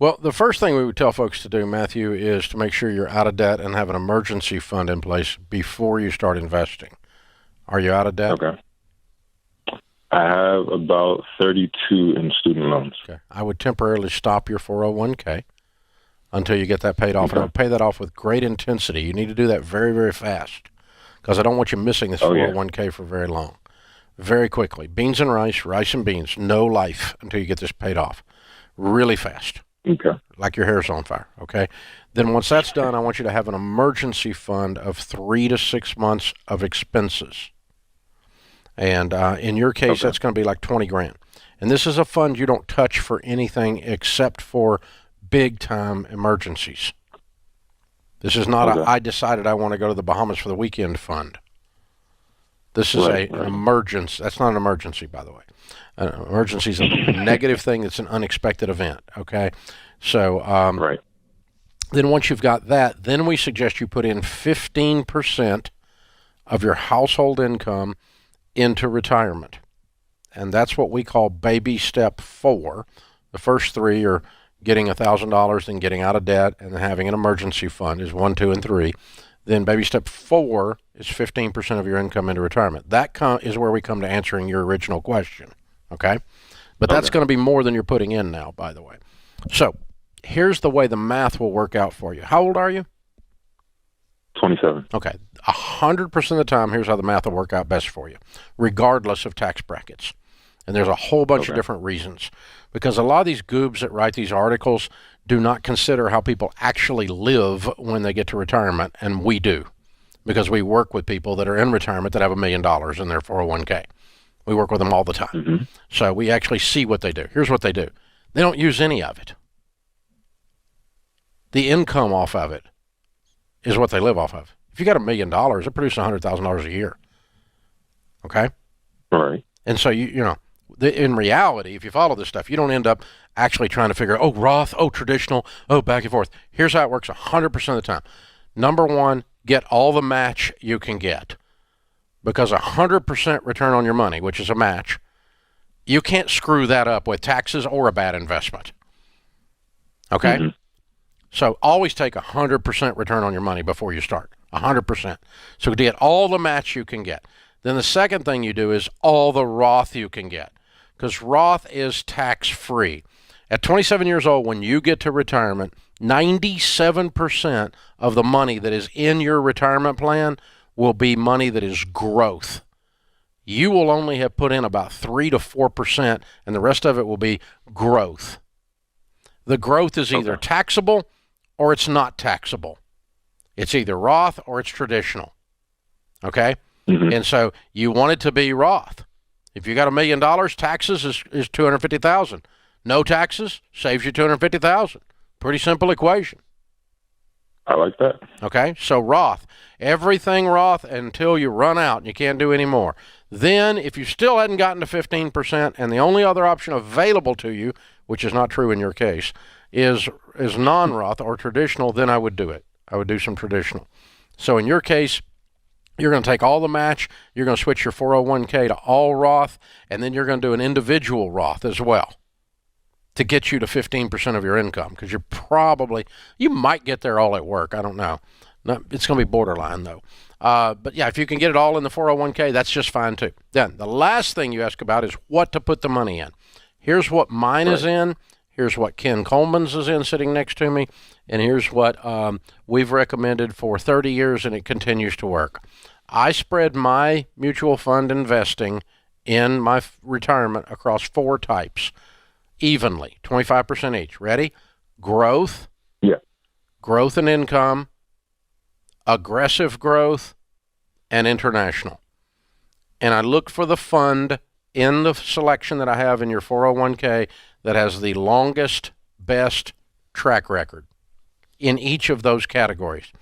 Well, the first thing we would tell folks to do, Matthew, is to make sure you're out of debt and have an emergency fund in place before you start investing. Are you out of debt? Okay. I have about 32 in student loans. Okay. I would temporarily stop your 401k until you get that paid off. And I would pay that off with great intensity. You need to do that very, very fast because I don't want you missing this 401k for very long. Very quickly. Beans and rice, rice and beans. No life until you get this paid off. Really fast. Okay. Like your hair's on fire, okay? Then once that's done, I want you to have an emergency fund of 3 to 6 months of expenses. And in your case, that's going to be like 20 grand. And this is a fund you don't touch for anything except for big-time emergencies. This is not I decided I want to go to the Bahamas for the weekend fund. This is an emergency. That's not an emergency, by the way. An emergency is a negative thing. It's an unexpected event, okay? So then once you've got that, then we suggest you put in 15% of your household income into retirement. And that's what we call baby step 4. The first 3 are getting $1,000 and getting out of debt and having an emergency fund is 1, 2, and 3. Then baby step 4 is 15% of your income into retirement. That is where we come to answering your original question, okay? But that's going to be more than you're putting in now, by the way. So here's the way the math will work out for you. How old are you? 27. Okay. 100% of the time, here's how the math will work out best for you, regardless of tax brackets. And there's a whole bunch of different reasons. Because a lot of these goobs that write these articles do not consider how people actually live when they get to retirement, and we do. Because we work with people that are in retirement that have $1 million in their 401k. We work with them all the time. Mm-hmm. So we actually see what they do. Here's what they do. They don't use any of it. The income off of it is what they live off of. If you got $1 million, they're producing $100,000 a year. Okay? All right. And so, in reality, if you follow this stuff, you don't end up actually trying to figure, Roth, traditional, back and forth. Here's how it works 100% of the time. Number one, get all the match you can get. Because 100% return on your money, which is a match, you can't screw that up with taxes or a bad investment. Okay? Mm-hmm. So always take 100% return on your money before you start. 100%. So to get all the match you can get. Then the second thing you do is all the Roth you can get. Because Roth is tax-free. At 27 years old, when you get to retirement, 97% of the money that is in your retirement plan will be money that is growth. You will only have put in about 3 to 4%, and the rest of it will be growth. The growth is either taxable or it's not taxable. It's either Roth or it's traditional. Okay? Mm-hmm. And so you want it to be Roth. If you got $1 million, taxes is $250,000. No taxes saves you $250,000. Pretty simple equation. I like that. Okay, so Roth. Everything Roth until you run out and you can't do any more. Then, if you still hadn't gotten to 15%, and the only other option available to you, which is not true in your case, is non-Roth or traditional, then I would do it. I would do some traditional. So in your case, you're going to take all the match, you're going to switch your 401k to all Roth, and then you're going to do an individual Roth as well to get you to 15% of your income, because you might get there all at work. I don't know. No, it's going to be borderline, though. But yeah, if you can get it all in the 401k, that's just fine, too. Then the last thing you ask about is what to put the money in. Here's what mine is in. Here's what Ken Coleman's is in sitting next to me. And here's what we've recommended for 30 years, and it continues to work. I spread my mutual fund investing in my retirement across 4 types evenly, 25% each. Ready? Growth. Yeah. Growth and income. Aggressive growth. And international. And I look for the fund in the selection that I have in your 401k that has the longest, best track record in each of those categories.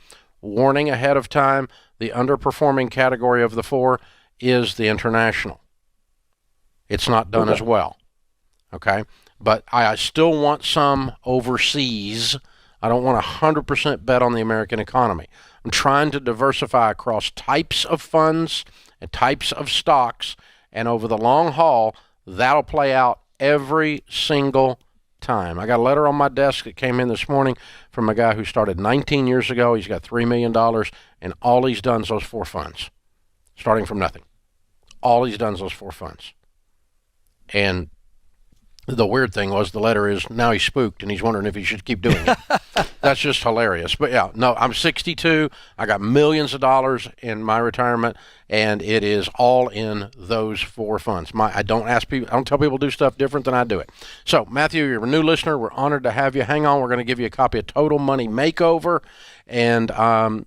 Warning ahead of time, the underperforming category of the 4 is the international. It's not done as well. Okay? But I still want some overseas. I don't want 100% bet on the American economy. I'm trying to diversify across types of funds and types of stocks, and over the long haul, that'll play out every single time. I got a letter on my desk that came in this morning from a guy who started 19 years ago. He's got $3 million, and all he's done is those 4 funds, starting from nothing. All he's done is those 4 funds. And the weird thing was the letter is now he's spooked and he's wondering if he should keep doing it. That's just hilarious. But yeah, no, I'm 62. I got millions of dollars in my retirement, and it is all in those 4 funds. I don't tell people to do stuff different than I do it. So Matthew, you're a new listener. We're honored to have you. Hang on. We're going to give you a copy of Total Money Makeover and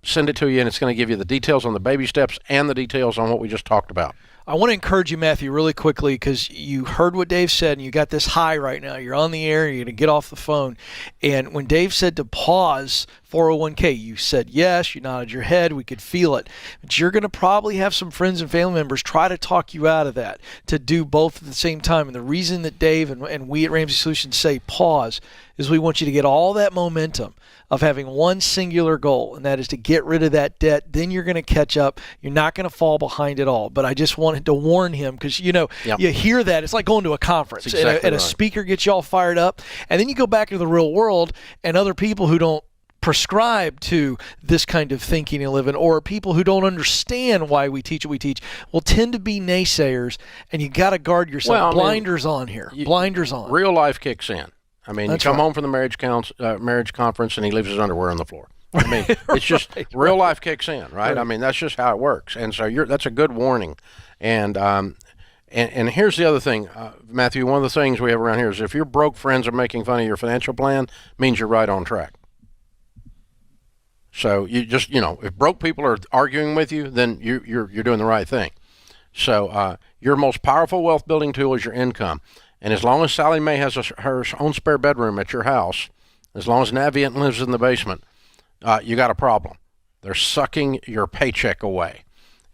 send it to you, and it's going to give you the details on the baby steps and the details on what we just talked about. I want to encourage you, Matthew, really quickly, because you heard what Dave said, and you got this high right now. You're on the air. You're going to get off the phone. And when Dave said to pause 401k, you said yes. You nodded your head. We could feel it. But you're going to probably have some friends and family members try to talk you out of that, to do both at the same time. And the reason that Dave and we at Ramsey Solutions say pause is we want you to get all that momentum of having one singular goal, and that is to get rid of that debt. Then you're going to catch up. You're not going to fall behind at all. But I just wanted to warn him, because, you hear that. It's like going to a conference, exactly and a speaker gets you all fired up, and then you go back into the real world, and other people who don't prescribe to this kind of thinking and living, or people who don't understand why we teach what we teach, will tend to be naysayers, and you got to guard yourself. Well, blinders on here. Blinders on. Real life kicks in. I mean, That's you come right. home from the marriage conference, and he leaves his underwear on the floor. I mean, it's just real life kicks in, right? I mean, that's just how it works. And so that's a good warning. And here's the other thing, Matthew. One of the things we have around here is if your broke friends are making fun of your financial plan, means you're right on track. So you just, if broke people are arguing with you, then you're doing the right thing. So your most powerful wealth building tool is your income. And as long as Sally Mae has her own spare bedroom at your house, as long as Navient lives in the basement, you got a problem. They're sucking your paycheck away.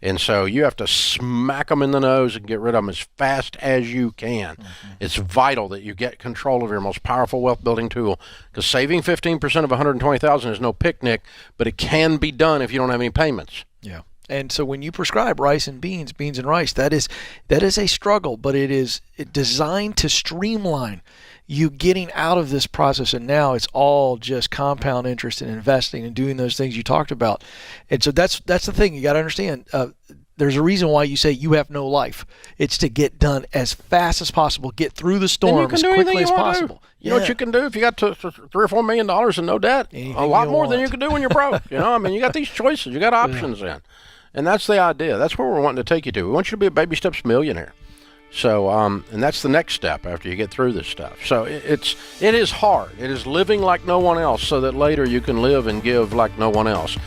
And so you have to smack them in the nose and get rid of them as fast as you can. Mm-hmm. It's vital that you get control of your most powerful wealth building tool, because saving 15% of $120,000 is no picnic, but it can be done if you don't have any payments. Yeah. And so when you prescribe rice and beans and rice, that is a struggle, but it is designed to streamline you getting out of this process. And now it's all just compound interest and investing and doing those things you talked about. And so that's the thing you got to understand. There's a reason why you say you have no life. It's to get done as fast as possible, get through the storm as quickly as possible. You know what you can do if you got $3 or $4 million and no debt? Anything a lot you more want. than you can do when you're broke. I mean, you got these choices. You got options in. And that's the idea. That's where we're wanting to take you to. We want you to be a baby steps millionaire. So, and that's the next step after you get through this stuff. So it is hard. It is living like no one else, so that later you can live and give like no one else.